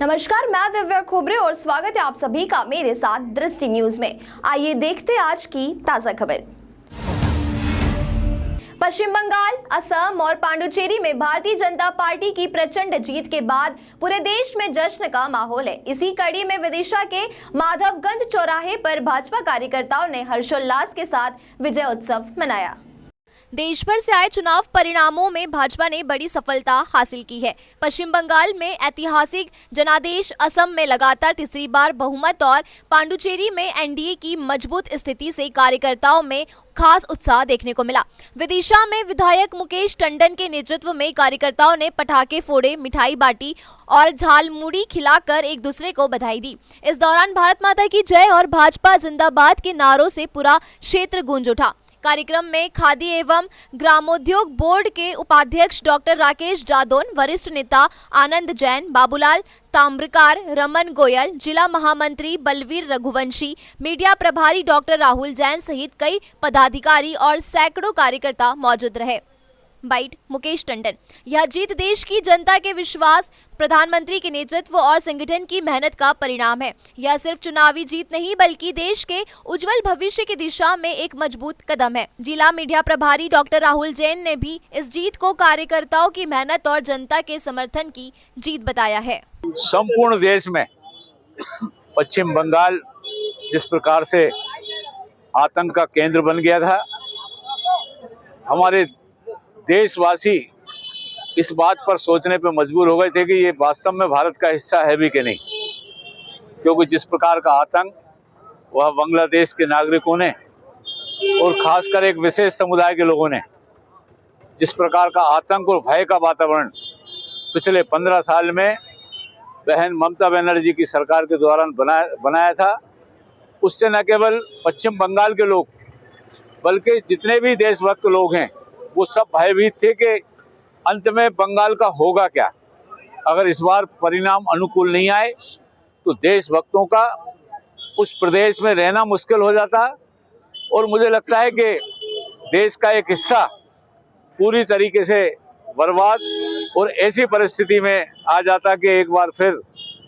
नमस्कार, मैं दिव्या खोबरे और स्वागत है आप सभी का मेरे साथ दृष्टि न्यूज में। आइए देखते हैं आज की ताजा खबर। पश्चिम बंगाल, असम और पांडुचेरी में भारतीय जनता पार्टी की प्रचंड जीत के बाद पूरे देश में जश्न का माहौल है। इसी कड़ी में विदिशा के माधवगंज चौराहे पर भाजपा कार्यकर्ताओं ने हर्षोल्लास के साथ विजय उत्सव मनाया। देश भर से आए चुनाव परिणामों में भाजपा ने बड़ी सफलता हासिल की है। पश्चिम बंगाल में ऐतिहासिक जनादेश, असम में लगातार तीसरी बार बहुमत और पांडुचेरी में एनडीए की मजबूत स्थिति से कार्यकर्ताओं में खास उत्साह देखने को मिला। विदिशा में विधायक मुकेश टंडन के नेतृत्व में कार्यकर्ताओं ने पटाखे फोड़े, मिठाई बांटी और झालमुड़ी खिलाकर एक दूसरे को बधाई दी। इस दौरान भारत माता की जय और भाजपा जिंदाबाद के नारों से पूरा क्षेत्र गूंज उठा। कार्यक्रम में खादी एवं ग्रामोद्योग बोर्ड के उपाध्यक्ष डॉक्टर राकेश जादौन, वरिष्ठ नेता आनंद जैन, बाबूलाल ताम्रकार, रमन गोयल, जिला महामंत्री बलवीर रघुवंशी, मीडिया प्रभारी डॉक्टर राहुल जैन सहित कई पदाधिकारी और सैकड़ों कार्यकर्ता मौजूद रहे। बाइट मुकेश टंडन। यह जीत देश की जनता के विश्वास, प्रधानमंत्री के नेतृत्व और संगठन की मेहनत का परिणाम है। यह सिर्फ चुनावी जीत नहीं बल्कि देश के उज्जवल भविष्य की दिशा में एक मजबूत कदम है। जिला मीडिया प्रभारी डॉक्टर राहुल जैन ने भी इस जीत को कार्यकर्ताओं की मेहनत और जनता के समर्थन की जीत बताया है। संपूर्ण देश में पश्चिम बंगाल जिस प्रकार से आतंक का केंद्र बन गया था, हमारे देशवासी इस बात पर सोचने पर मजबूर हो गए थे कि ये वास्तव में भारत का हिस्सा है भी कि नहीं, क्योंकि जिस प्रकार का आतंक वह बांग्लादेश के नागरिकों ने और खासकर एक विशेष समुदाय के लोगों ने, जिस प्रकार का आतंक और भय का वातावरण पिछले 15 साल में बहन ममता बनर्जी की सरकार के दौरान बनाया था, उससे न केवल पश्चिम बंगाल के लोग बल्कि जितने भी देशभक्त लोग हैं वो सब भयभीत थे कि अंत में बंगाल का होगा क्या। अगर इस बार परिणाम अनुकूल नहीं आए तो देशभक्तों का उस प्रदेश में रहना मुश्किल हो जाता और मुझे लगता है कि देश का एक हिस्सा पूरी तरीके से बर्बाद और ऐसी परिस्थिति में आ जाता कि एक बार फिर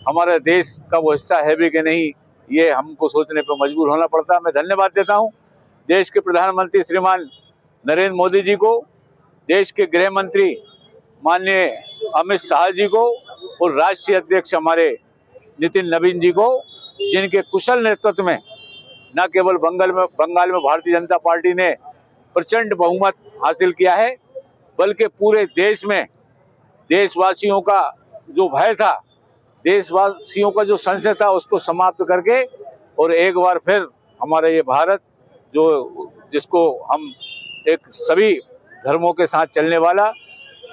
हमारे देश का वो हिस्सा है भी कि नहीं, ये हमको सोचने पर मजबूर होना पड़ता। मैं धन्यवाद देता हूँ देश के प्रधानमंत्री श्रीमान नरेंद्र मोदी जी को, देश के गृह मंत्री माननीय अमित शाह जी को और राष्ट्रीय अध्यक्ष हमारे नितिन नवीन जी को, जिनके कुशल नेतृत्व में न केवल बंगाल में भारतीय जनता पार्टी ने प्रचंड बहुमत हासिल किया है, बल्कि पूरे देश में देशवासियों का जो भय था, देशवासियों का जो संशय था, उसको समाप्त करके और एक बार फिर हमारा ये भारत जिसको हम एक सभी धर्मों के साथ चलने वाला,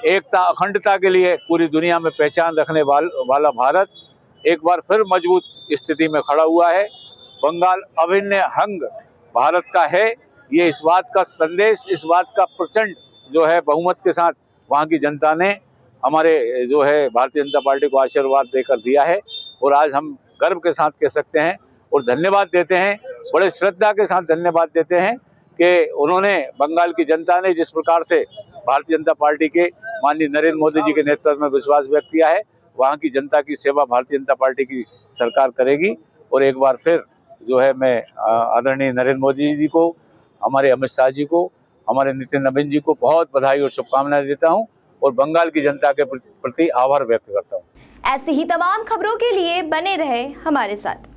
एकता अखंडता के लिए पूरी दुनिया में पहचान रखने वाला भारत एक बार फिर मजबूत स्थिति में खड़ा हुआ है। बंगाल अभिन्न अंग भारत का है, ये इस बात का संदेश, इस बात का प्रचंड जो है बहुमत के साथ वहाँ की जनता ने हमारे जो है भारतीय जनता पार्टी को आशीर्वाद देकर दिया है। और आज हम गर्व के साथ कह सकते हैं और धन्यवाद देते हैं, बड़े श्रद्धा के साथ धन्यवाद देते हैं कि उन्होंने, बंगाल की जनता ने जिस प्रकार से भारतीय जनता पार्टी के माननीय नरेंद्र मोदी जी के नेतृत्व में विश्वास व्यक्त किया है, वहाँ की जनता की सेवा भारतीय जनता पार्टी की सरकार करेगी। और एक बार फिर जो है मैं आदरणीय नरेंद्र मोदी जी को, हमारे अमित शाह जी को, हमारे नितिन नवीन जी को बहुत बधाई और शुभकामनाएं देता हूँ और बंगाल की जनता के प्रति आभार व्यक्त करता हूँ। ऐसी ही तमाम खबरों के लिए बने रहे हमारे साथ।